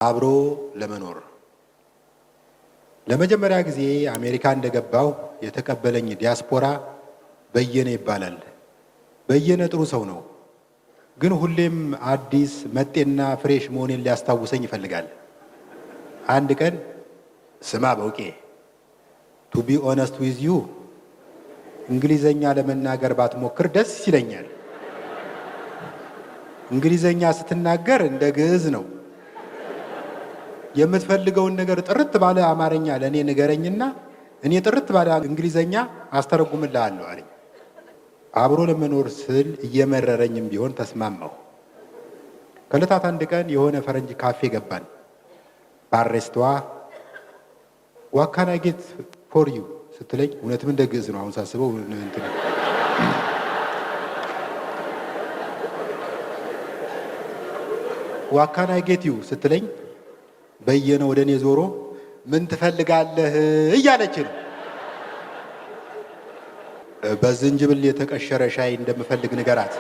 አብሮ ለመኖር ለመጀመሪያ ጊዜ አሜሪካ እንደገባው የተቀበለኝ ዲያስፖራ በየነ ይባላል። በየነ ጥሩ ሰው ነው፣ ግን ሁሌም አዲስ መጤና ፍሬሽ መሆኔን ሊያስታውሰኝ ይፈልጋል። አንድ ቀን ስማ በውቄ ቱ ቢ ኦነስት ዊዝ ዩ እንግሊዘኛ ለመናገር ባትሞክር ደስ ይለኛል። እንግሊዘኛ ስትናገር እንደ ግዕዝ ነው። የምትፈልገውን ነገር ጥርት ባለ አማርኛ ለእኔ ንገረኝና እኔ ጥርት ባለ እንግሊዘኛ አስተረጉምልሃለሁ አለኝ። አብሮ ለመኖር ስል እየመረረኝም ቢሆን ተስማማሁ። ከዕለታት አንድ ቀን የሆነ ፈረንጅ ካፌ ገባን። ባሬስቷ ዋካና ጌት ፎር ዩ ስትለኝ እውነትም እንደ ግዕዝ ነው። አሁን ሳስበው እንትን ዋካና ጌት ዩ ስትለኝ በየነ ወደ እኔ ዞሮ ምን ትፈልጋለህ እያለች ነው። በዝንጅብል የተቀሸረ ሻይ እንደምፈልግ ንገራት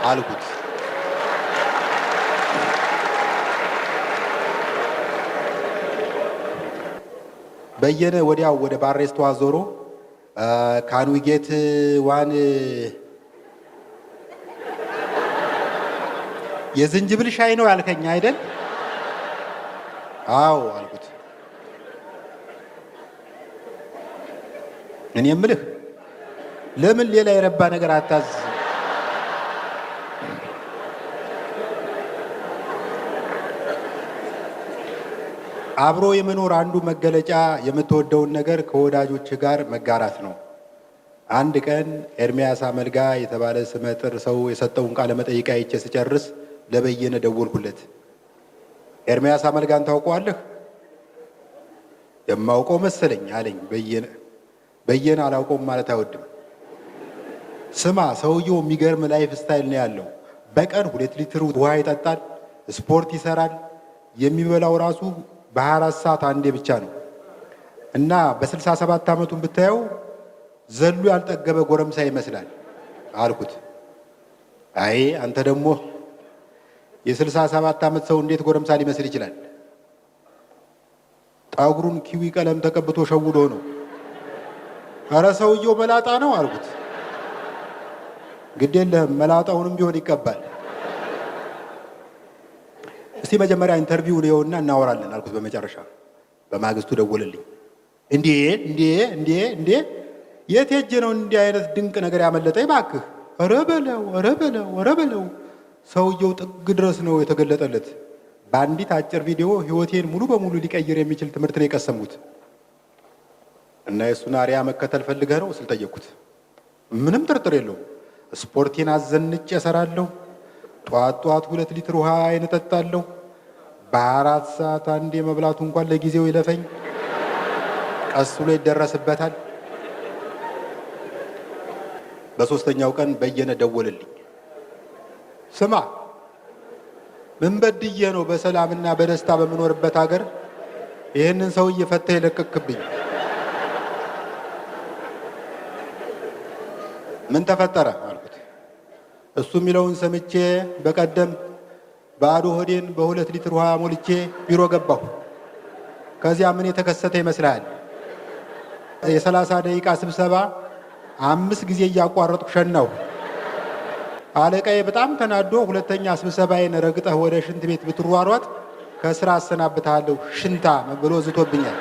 አልኩት። በየነ ወዲያው ወደ ባሬስቷ ዞሮ ካን ዊ ጌት ዋን የዝንጅብል ሻይ ነው ያልከኝ አይደል? አዎ አልኩት። እኔ የምልህ ለምን ሌላ የረባ ነገር አታዝ? አብሮ የመኖር አንዱ መገለጫ የምትወደውን ነገር ከወዳጆች ጋር መጋራት ነው። አንድ ቀን ኤርሚያስ አመልጋ የተባለ ስመጥር ሰው የሰጠውን ቃለ መጠይቅ አይቼ ስጨርስ ለበየነ ደወልኩለት። ኤርሚያስ አመልጋን ታውቀዋለህ? የማውቀው መሰለኝ አለኝ። በየነ አላውቀውም ማለት አይወድም። ስማ፣ ሰውየው የሚገርም ላይፍ ስታይል ነው ያለው። በቀን 2 ሊትር ውሃ ይጠጣል፣ ስፖርት ይሰራል። የሚበላው ራሱ በ24 ሰዓት አንዴ ብቻ ነው እና በ67 ዓመቱን ብታየው ዘሎ ያልጠገበ ጎረምሳ ይመስላል አልኩት። አይ አንተ ደግሞ የ67 ዓመት ሰው እንዴት ጎረምሳ ሊመስል ይችላል? ጠጉሩን ኪዊ ቀለም ተቀብቶ ሸውዶ ነው። ኧረ ሰውየው መላጣ ነው አልኩት። ግድ የለህም መላጣውንም ቢሆን ይቀባል። እስቲ መጀመሪያ ኢንተርቪው ነው እናወራለን አልኩት። በመጨረሻ በማግስቱ ደወለልኝ። እንዴ የት ሄጄ ነው እንዲህ አይነት ድንቅ ነገር ያመለጠኝ እባክህ? ኧረ በለው ሰውየው ጥግ ድረስ ነው የተገለጠለት። በአንዲት አጭር ቪዲዮ ህይወቴን ሙሉ በሙሉ ሊቀይር የሚችል ትምህርት ነው የቀሰሙት። እና የእሱን አርያ መከተል ፈልገህ ነው ስል ጠየቅኩት። ምንም ጥርጥር የለውም። ስፖርቴን አዘንጬ እሰራለሁ። ጧት 2 ሊትር ውሃ እጠጣለሁ። በ4 ሰዓት አንዴ መብላቱ እንኳን ለጊዜው ይለፈኝ፣ ቀስ ብሎ ይደረስበታል። በሶስተኛው ቀን በየነ ደወለልኝ። ስማ፣ ምን በድዬ ነው በሰላምና በደስታ በምኖርበት ሀገር ይህንን ሰውዬ ፈተህ የለቀቅብኝ? ምን ተፈጠረ አልኩት። እሱ የሚለውን ሰምቼ በቀደም ባዶ ሆዴን በ2 ሊትር ውሃ ሞልቼ ቢሮ ገባሁ። ከዚያ ምን የተከሰተ ይመስላል? የ30 ደቂቃ ስብሰባ 5 ጊዜ እያቋረጥኩ ሸናሁ። አለቃዬ በጣም ተናዶ ሁለተኛ ስብሰባዬን ረግጠህ ወደ ሽንት ቤት ብትሯሯጥ ከስራ አሰናብትሃለሁ ሽንታ ብሎ ዝቶብኛል።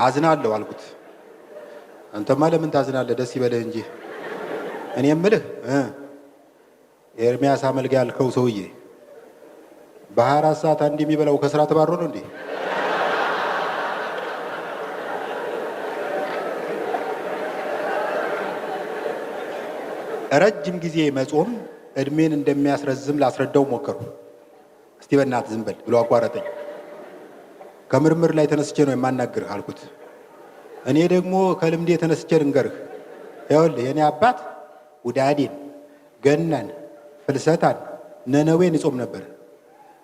አዝናለሁ አልኩት። አንተማ ለምን ታዝናለህ? ደስ ይበልህ እንጂ። እኔ የምልህ ኤርሚያስ አመልጋ ያልከው ሰውዬ በ24 ሰዓት አንድ የሚበላው ከስራ ተባሮ ነው እንዴ? ረጅም ጊዜ መጾም እድሜን እንደሚያስረዝም ላስረዳው ሞከሩ። እስቲ በእናትህ ዝም በል ብሎ አቋረጠኝ። ከምርምር ላይ ተነስቼ ነው የማናግርህ አልኩት። እኔ ደግሞ ከልምዴ ተነስቼ ልንገርህ። ይኸውልህ የኔ አባት ውዳዴን፣ ገናን፣ ፍልሰታን፣ ነነዌን ይጾም ነበር።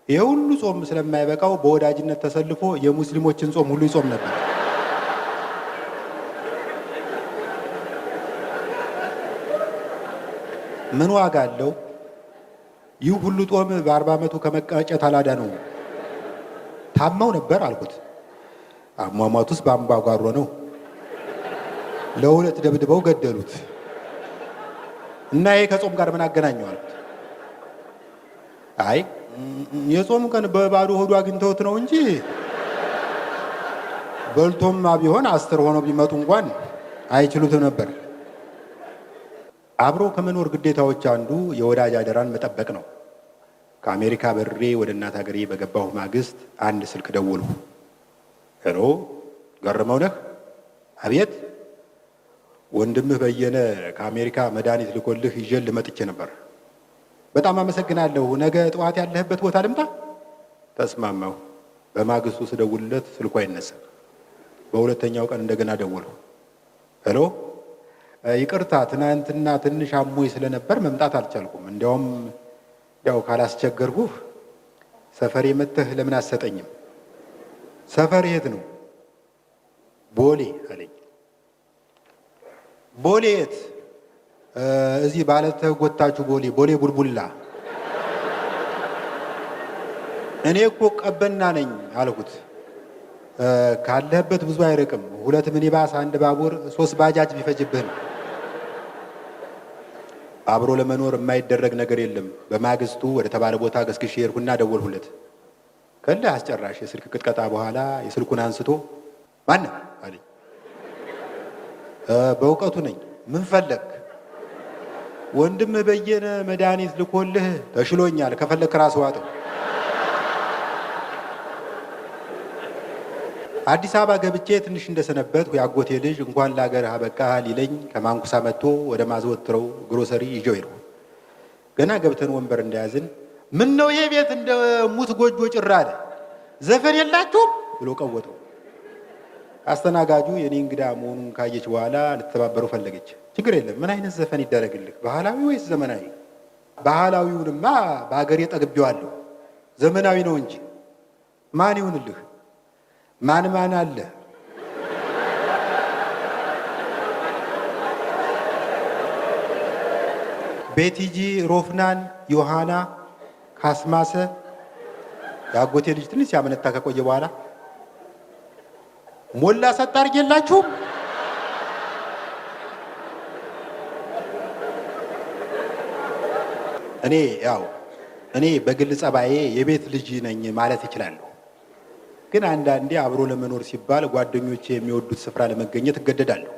ይሄ ሁሉ ጾም ስለማይበቃው በወዳጅነት ተሰልፎ የሙስሊሞችን ጾም ሁሉ ይጾም ነበር። ምን ዋጋ አለው? ይህ ሁሉ ጦም በ40 ዓመቱ ከመቀጨት አላዳነውም። ታመው ነበር አልኩት። አሟሟቱስ በአምባጓሮ ነው። ለሁለት ደብድበው ገደሉት። እና ይሄ ከጾም ጋር ምን አገናኘው አልኩት። አይ የጾም ቀን በባዶ ሆዱ አግኝተውት ነው እንጂ በልቶማ ቢሆን 10 ሆነው ቢመጡ እንኳን አይችሉትም ነበር። አብሮ ከመኖር ግዴታዎች አንዱ የወዳጅ አደራን መጠበቅ ነው። ከአሜሪካ በርሬ ወደ እናት ሀገሬ በገባሁ ማግስት አንድ ስልክ ደወሉ። ሄሎ ገረመው ነህ? አቤት። ወንድምህ በየነ ከአሜሪካ መድኃኒት ልኮልህ ይዤልህ መጥቼ ነበር። በጣም አመሰግናለሁ። ነገ ጠዋት ያለህበት ቦታ ልምጣ? ተስማማሁ። በማግስቱ ስደውልለት ስልኩ አይነሳም። በሁለተኛው ቀን እንደገና ደወሉ። ሄሎ ይቅርታ፣ ትናንትና ትንሽ አሞኝ ስለነበር መምጣት አልቻልኩም። እንዲያውም ያው ካላስቸገርኩህ ሰፈሬ መጥተህ ለምን አሰጠኝም? ሰፈር የት ነው? ቦሌ አለኝ። ቦሌ የት? እዚህ ባለተጎታችሁ ቦሌ ቡልቡላ። እኔ እኮ ቀበና ነኝ አልኩት። ካለህበት ብዙ አይርቅም። 2 ሚኒባስ፣ 1 ባቡር፣ 3 ባጃጅ ቢፈጅብህ ነው። አብሮ ለመኖር የማይደረግ ነገር የለም። በማግስቱ ወደ ተባለ ቦታ ገስግሼ ሄድኩና ደወልሁለት። ከእልህ አስጨራሽ የስልክ ቅጥቀጣ በኋላ የስልኩን አንስቶ ማነህ አለኝ። በእውቀቱ ነኝ። ምን ፈለግ? ወንድምህ በየነ መድኃኒት ልኮልህ ተሽሎኛል፣ ከፈለክ ራስ ዋጠው። አዲስ አበባ ገብቼ ትንሽ እንደሰነበትኩ የአጎቴ ልጅ እንኳን ለአገር አበቃህ ሊለኝ ከማንኩሳ መጥቶ ወደ ማዘወትረው ግሮሰሪ ይዤው ሄድኩ። ገና ገብተን ወንበር እንደያዝን ምን ነው ይሄ ቤት እንደ ሙት ጎጆ ጭር አለ፣ ዘፈን የላችሁም ብሎ ቀወጠው። አስተናጋጁ የኔ እንግዳ መሆኑን ካየች በኋላ ልትተባበረው ፈለገች። ችግር የለም፣ ምን አይነት ዘፈን ይደረግልህ? ባህላዊ ወይስ ዘመናዊ? ባህላዊውንማ በአገሬ ጠግቤዋለሁ፣ ዘመናዊ ነው እንጂ ማን ይሁንልህ? ማን አለ? ቤቲጂ፣ ሮፍናን፣ ዮሐና፣ ካስማሰ። የአጎቴ ልጅ ትንሽ ሲያመነታ ከቆየ በኋላ ሞላ ሰጥ አድርጌላችሁም። እኔ በግል ጸባዬ የቤት ልጅ ነኝ ማለት እችላለሁ። ግን አንዳንዴ አብሮ ለመኖር ሲባል ጓደኞቼ የሚወዱት ስፍራ ለመገኘት እገደዳለሁ።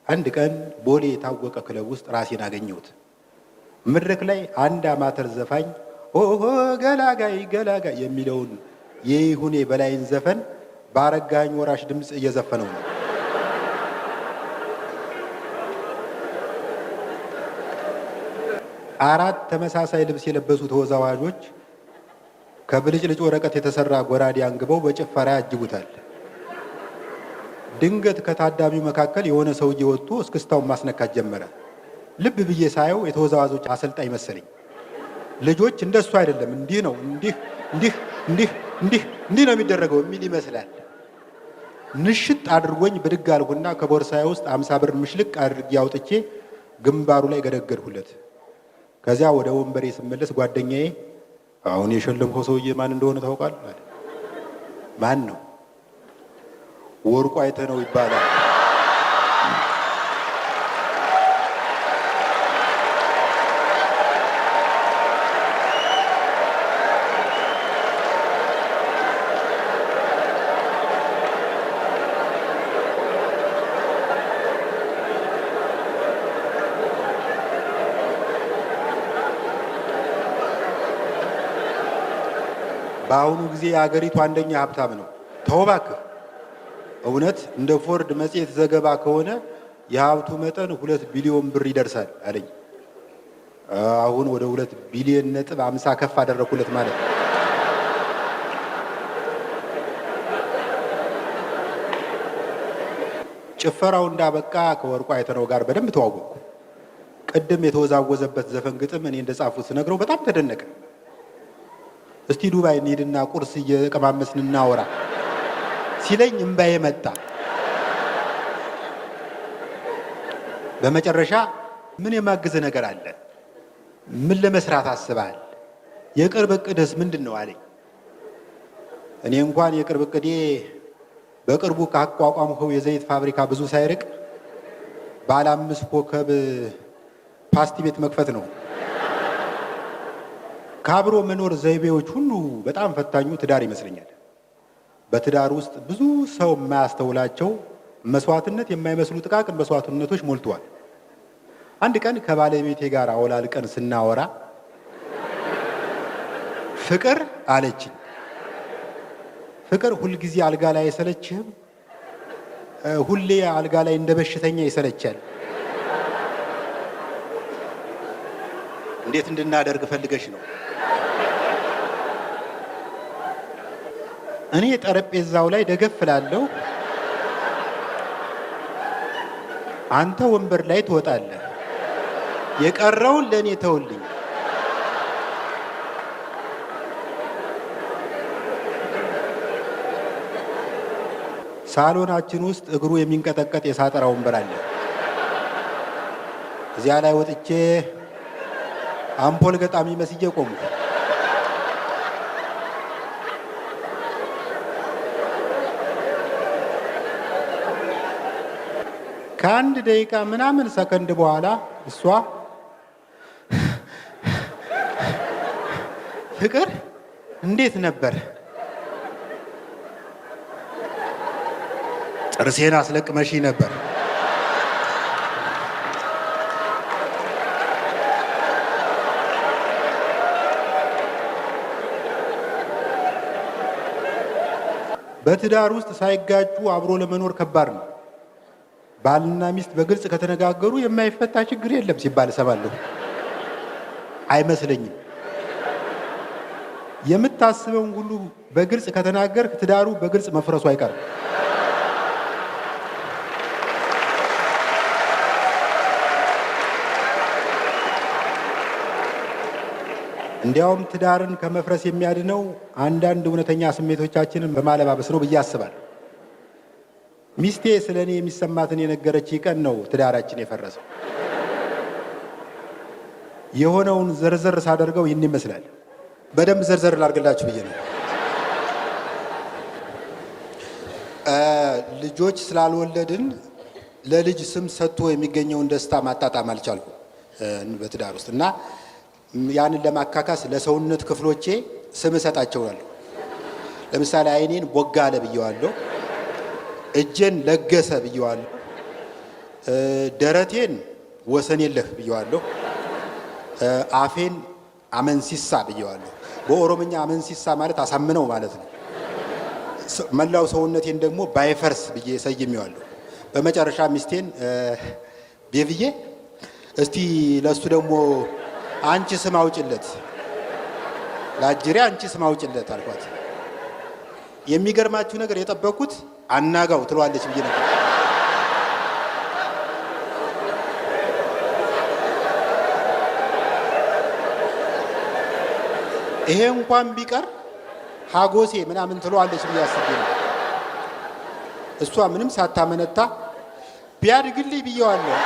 አንድ ቀን ቦሌ የታወቀ ክለብ ውስጥ ራሴን አገኘሁት። መድረክ ላይ አንድ አማተር ዘፋኝ ኦሆ ገላጋይ ገላጋይ የሚለውን የይሁኔ በላይን ዘፈን በአረጋኝ ወራሽ ድምፅ እየዘፈነው ነው። አራት ተመሳሳይ ልብስ የለበሱ ተወዛዋዦች ከብልጭልጭ ወረቀት የተሰራ ጎራዴ አንግበው በጭፈራ ያጅቡታል። ድንገት ከታዳሚው መካከል የሆነ ሰውዬ ወጥቶ እስክስታውን ማስነካት ጀመረ። ልብ ብዬ ሳየው የተወዛዋዦች አሰልጣኝ መሰለኝ። ልጆች እንደሱ አይደለም፣ እንዲህ ነው፣ እንዲህ ነው የሚደረገው የሚል ይመስላል። ንሽጥ አድርጎኝ ብድግ አልኩና ከቦርሳዬ ውስጥ 50 ብር ምሽልቅ አድርጌ አውጥቼ ግንባሩ ላይ ገደገድሁለት። ከዚያ ወደ ወንበሬ ስመለስ ጓደኛዬ አሁን የሸለምከው ሰውዬ ማን እንደሆነ ታውቃለህ? ማን ነው? ወርቁ አይተነው ይባላል። በአሁኑ ጊዜ የአገሪቱ አንደኛ ሀብታም ነው። ተው እባክህ። እውነት እንደ ፎርድ መጽሔት ዘገባ ከሆነ የሀብቱ መጠን 2 ቢሊዮን ብር ይደርሳል አለኝ። አሁን ወደ 2 ቢሊዮን ነጥብ 50 ከፍ አደረኩለት ማለት ነው። ጭፈራው እንዳበቃ ከወርቁ አይተነው ጋር በደንብ ተዋወቅኩ። ቅድም የተወዛወዘበት ዘፈን ግጥም እኔ እንደጻፉት ስነግረው በጣም ተደነቀ። እስቲ ዱባይ እንሂድና ቁርስ እየቀማመስን እናወራ ሲለኝ እምባዬ መጣ። በመጨረሻ ምን የማግዝ ነገር አለ? ምን ለመስራት አስበሃል የቅርብ እቅድስ ምንድን ነው አለኝ። እኔ እንኳን የቅርብ እቅዴ በቅርቡ ካቋቋምከው የዘይት ፋብሪካ ብዙ ሳይርቅ ባለ 5 ኮከብ ፓስቲ ቤት መክፈት ነው። ከአብሮ መኖር ዘይቤዎች ሁሉ በጣም ፈታኙ ትዳር ይመስለኛል። በትዳር ውስጥ ብዙ ሰው የማያስተውላቸው መስዋዕትነት የማይመስሉ ጥቃቅን መስዋዕትነቶች ሞልተዋል። አንድ ቀን ከባለቤቴ ጋር አወላልቀን ስናወራ ፍቅር አለችኝ። ፍቅር ሁልጊዜ አልጋ ላይ አይሰለችህም? ሁሌ አልጋ ላይ እንደ በሽተኛ ይሰለቻል። እንዴት እንድናደርግ ፈልገሽ ነው? እኔ ጠረጴዛው ላይ ደገፍ እላለሁ፣ አንተ ወንበር ላይ ትወጣለህ። የቀረውን ለእኔ ተውልኝ። ሳሎናችን ውስጥ እግሩ የሚንቀጠቀጥ የሳጠራ ወንበር አለ። እዚያ ላይ ወጥቼ አምፖል ገጣሚ መስዬ ቆምኩ። ከአንድ ደቂቃ ምናምን ሰከንድ በኋላ እሷ ፍቅር እንዴት ነበር? ጥርሴን አስለቅመሽ ነበር። በትዳር ውስጥ ሳይጋጩ አብሮ ለመኖር ከባድ ነው። ባልና ሚስት በግልጽ ከተነጋገሩ የማይፈታ ችግር የለም ሲባል እሰማለሁ። አይመስለኝም። የምታስበውን ሁሉ በግልጽ ከተናገርክ ትዳሩ በግልጽ መፍረሱ አይቀርም። እንዲያውም ትዳርን ከመፍረስ የሚያድነው አንዳንድ እውነተኛ ስሜቶቻችንን በማለባበስ ነው ብዬ አስባለሁ። ሚስቴ ስለ እኔ የሚሰማትን የነገረች ቀን ነው ትዳራችን የፈረሰው። የሆነውን ዘርዘር ሳደርገው ይህን ይመስላል። በደንብ ዘርዘር ላድርግላችሁ ብዬ ነው። ልጆች ስላልወለድን ለልጅ ስም ሰጥቶ የሚገኘውን ደስታ ማጣጣም አልቻልኩም በትዳር ውስጥ እና ያንን ለማካካስ ለሰውነት ክፍሎቼ ስም እሰጣቸዋለሁ። ለምሳሌ አይኔን ቦጋለ ብየዋለሁ፣ እጄን ለገሰ ብየዋለሁ፣ ደረቴን ወሰን የለህ ብየዋለሁ፣ አፌን አመንሲሳ ብየዋለሁ። በኦሮምኛ አመንሲሳ ማለት አሳምነው ማለት ነው። መላው ሰውነቴን ደግሞ ባይፈርስ ብዬ ሰይሜዋለሁ። በመጨረሻ ሚስቴን ቤብዬ እስቲ ለሱ ደግሞ አንቺ ስም አውጭለት፣ ለአጅሬ አንቺ ስም አውጭለት አልኳት። የሚገርማችሁ ነገር የጠበቅኩት አናጋው ትለዋለች ብዬ ነበር። ይሄ እንኳን ቢቀር ሀጎሴ ምናምን ትለዋለች ብዬ አስቤ ነበር። እሷ ምንም ሳታመነታ ቢያድግልኝ ብየዋለሁ።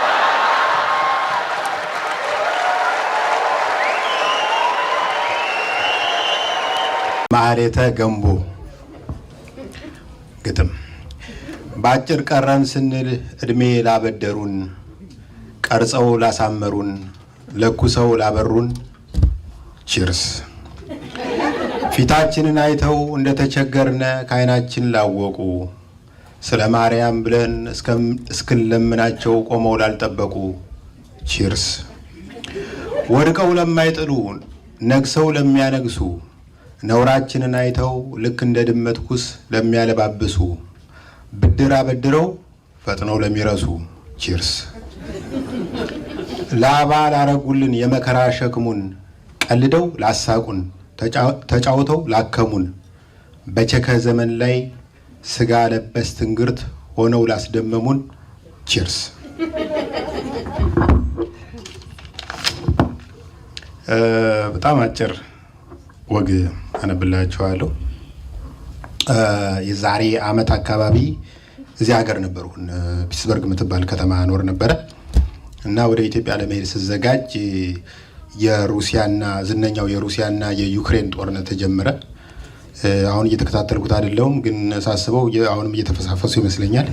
ማህሌተ ገንቦ ግጥም። በአጭር ቀረን ስንል እድሜ ላበደሩን፣ ቀርጸው ላሳመሩን፣ ለኩሰው ላበሩን ቺርስ። ፊታችንን አይተው እንደተቸገርነ ከዓይናችን ላወቁ፣ ስለ ማርያም ብለን እስክንለምናቸው ቆመው ላልጠበቁ ቺርስ። ወድቀው ለማይጥሉ ነግሰው ለሚያነግሱ፣ ነውራችንን አይተው ልክ እንደ ድመት ኩስ ለሚያለባብሱ፣ ብድር አበድረው ፈጥነው ለሚረሱ ቺርስ። ላባ ላረጉልን የመከራ ሸክሙን፣ ቀልደው ላሳቁን ተጫውተው ላከሙን፣ በቸከ ዘመን ላይ ስጋ ለበስ ትንግርት ሆነው ላስደመሙን ቺርስ። በጣም አጭር ወግ አነብላችኋለሁ። የዛሬ ዓመት አካባቢ እዚህ ሀገር ነበርኩ። ፒትስበርግ የምትባል ከተማ ኖር ነበረ እና ወደ ኢትዮጵያ ለመሄድ ስዘጋጅ የሩሲያና ዝነኛው የሩሲያና የዩክሬን ጦርነት ተጀመረ። አሁን እየተከታተልኩት አይደለሁም፣ ግን ሳስበው አሁንም እየተፈሳፈሱ ይመስለኛል።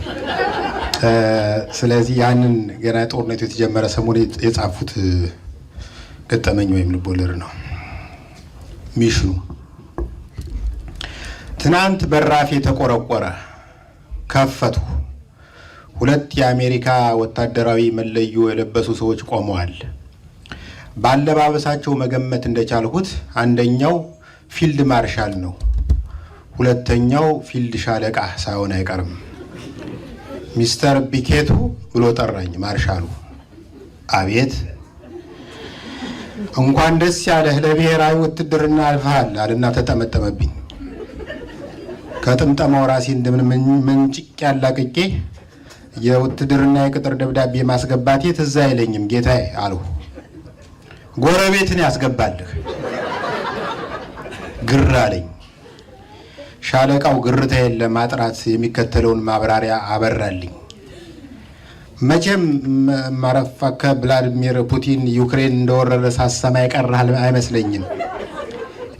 ስለዚህ ያንን ገና ጦርነቱ የተጀመረ ሰሞን የጻፉት ገጠመኝ ወይም ልቦለድ ነው። ሚሽኑ ትናንት በራፌ ተቆረቆረ፣ ከፈቱ። 2 የአሜሪካ ወታደራዊ መለዮ የለበሱ ሰዎች ቆመዋል። ባለባበሳቸው መገመት እንደቻልሁት አንደኛው ፊልድ ማርሻል ነው፣ ሁለተኛው ፊልድ ሻለቃ ሳይሆን አይቀርም። ሚስተር ቢኬቱ ብሎ ጠራኝ ማርሻሉ። አቤት። እንኳን ደስ ያለህ ለብሔራዊ ውትድርና አልፈሃል አለና ተጠመጠመብኝ። ከጥምጠማው ራሴ እንደምን መንጭቅ ያላቅቄ የውትድርና የቅጥር ደብዳቤ ማስገባቴ ትዝ አይለኝም ጌታዬ አልሁ። ጎረቤትን ያስገባልህ። ግር አለኝ። ሻለቃው ግርታዬን ለማጥራት የሚከተለውን ማብራሪያ አበራልኝ። መቼም ማረፋከ ቭላዲሚር ፑቲን ዩክሬን እንደወረረ ሳሰማ ይቀርሃል አይመስለኝም።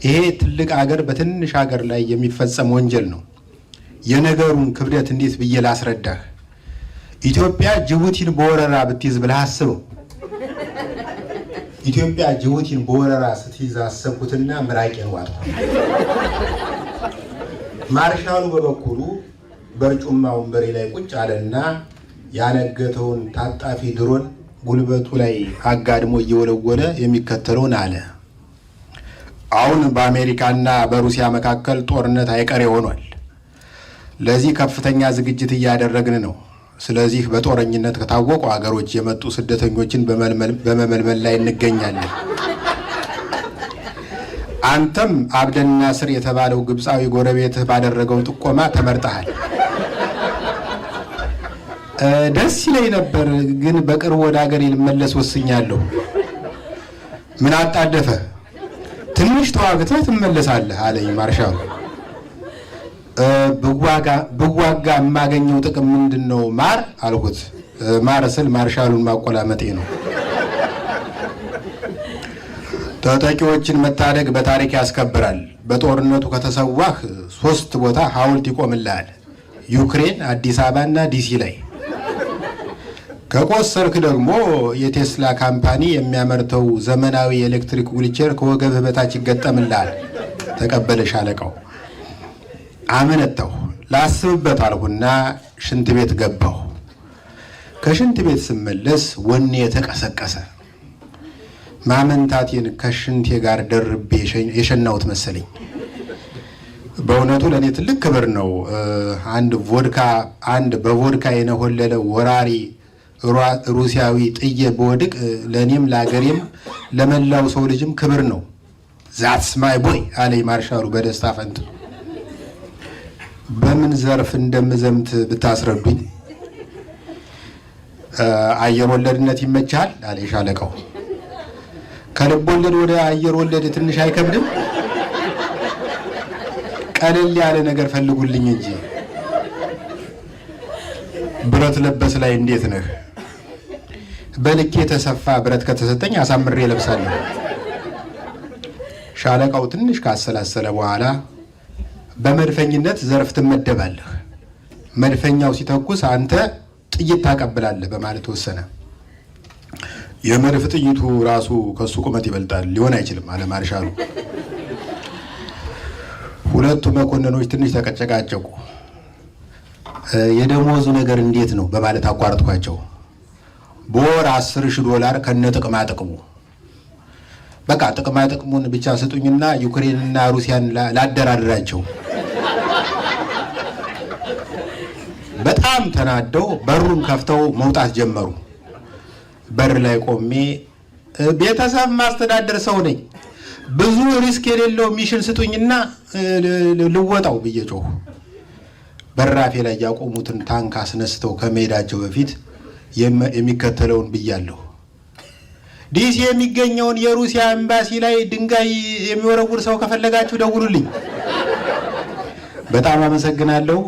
ይሄ ትልቅ አገር በትንሽ አገር ላይ የሚፈጸም ወንጀል ነው። የነገሩን ክብደት እንዴት ብዬ ላስረዳህ? ኢትዮጵያ ጅቡቲን በወረራ ብትይዝ ብለህ አስበው። ኢትዮጵያ ጅቡቲን በወረራ ስትይዝ አሰብኩትና ምራቄን ዋጥኩ። ማርሻሉ በበኩሉ በርጩማ ወንበሬ ላይ ቁጭ አለና ያነገተውን ታጣፊ ድሮን ጉልበቱ ላይ አጋድሞ እየወለወለ የሚከተለውን አለ። አሁን በአሜሪካና በሩሲያ መካከል ጦርነት አይቀሬ ሆኗል። ለዚህ ከፍተኛ ዝግጅት እያደረግን ነው። ስለዚህ በጦረኝነት ከታወቁ አገሮች የመጡ ስደተኞችን በመመልመል ላይ እንገኛለን። አንተም አብደል ናስር የተባለው ግብፃዊ ጎረቤትህ ባደረገው ጥቆማ ተመርጠሃል። ደስ ይለኝ ነበር፣ ግን በቅርቡ ወደ ሀገሬ ልመለስ ወስኛለሁ። ምን አጣደፈ? ትንሽ ተዋግተህ ትመለሳለህ አለኝ ማርሻሉ። ብዋጋ የማገኘው ጥቅም ምንድን ነው? ማር አልኩት። ማር ስል ማርሻሉን ማቆላመጤ ነው። ተጠቂዎችን መታደግ በታሪክ ያስከብራል። በጦርነቱ ከተሰዋህ 3 ቦታ ሐውልት ይቆምልሃል። ዩክሬን፣ አዲስ አበባና ዲሲ ላይ። ከቆሰርክ ደግሞ የቴስላ ካምፓኒ የሚያመርተው ዘመናዊ የኤሌክትሪክ ዊልቸር ከወገብህ በታች ይገጠምልሃል። ተቀበለ ሻለቃው። አመነታሁ። ላስብበት አልሁና ሽንት ቤት ገባሁ። ከሽንት ቤት ስመለስ ወኔ የተቀሰቀሰ ማመንታቴን ከሽንቴ ጋር ደርቤ የሸናሁት መሰለኝ። በእውነቱ ለእኔ ትልቅ ክብር ነው። አንድ በቮድካ የነሆለለ ወራሪ ሩሲያዊ ጥዬ በወድቅ ለእኔም ለአገሬም ለመላው ሰው ልጅም ክብር ነው። ዛትስ ማይ ቦይ አለኝ ማርሻሉ በደስታ ፈንት። በምን ዘርፍ እንደምዘምት ብታስረዱኝ። አየር ወለድነት ይመቻል አለ ሻለቃው። ከልብ ወለድ ወደ አየር ወለድ ትንሽ አይከብድም? ቀለል ያለ ነገር ፈልጉልኝ እንጂ። ብረት ለበስ ላይ እንዴት ነህ? በልኬ የተሰፋ ብረት ከተሰጠኝ አሳምሬ ለብሳለሁ። ሻለቃው ትንሽ ካሰላሰለ በኋላ በመድፈኝነት ዘርፍ ትመደባለህ፣ መድፈኛው ሲተኩስ አንተ ጥይት ታቀብላለህ በማለት ወሰነ። የመድፍ ጥይቱ ራሱ ከሱ ቁመት ይበልጣል፣ ሊሆን አይችልም አለ ማርሻሉ። ሁለቱ መኮንኖች ትንሽ ተቀጨቃጨቁ። የደሞዙ ነገር እንዴት ነው በማለት አቋርጥኳቸው። በወር $10,000 ከነ ጥቅማ ጥቅሙ። በቃ ጥቅማ ጥቅሙን ብቻ ስጡኝና ዩክሬንና ሩሲያን ላደራድራቸው። በጣም ተናደው በሩን ከፍተው መውጣት ጀመሩ። በር ላይ ቆሜ ቤተሰብ ማስተዳደር ሰው ነኝ፣ ብዙ ሪስክ የሌለው ሚሽን ስጡኝና ልወጣው ብዬ ጮሁ። በራፌ ላይ ያቆሙትን ታንክ አስነስተው ከመሄዳቸው በፊት የሚከተለውን ብያለሁ። ዲሲ የሚገኘውን የሩሲያ ኤምባሲ ላይ ድንጋይ የሚወረውር ሰው ከፈለጋችሁ ደውሉልኝ። በጣም አመሰግናለሁ።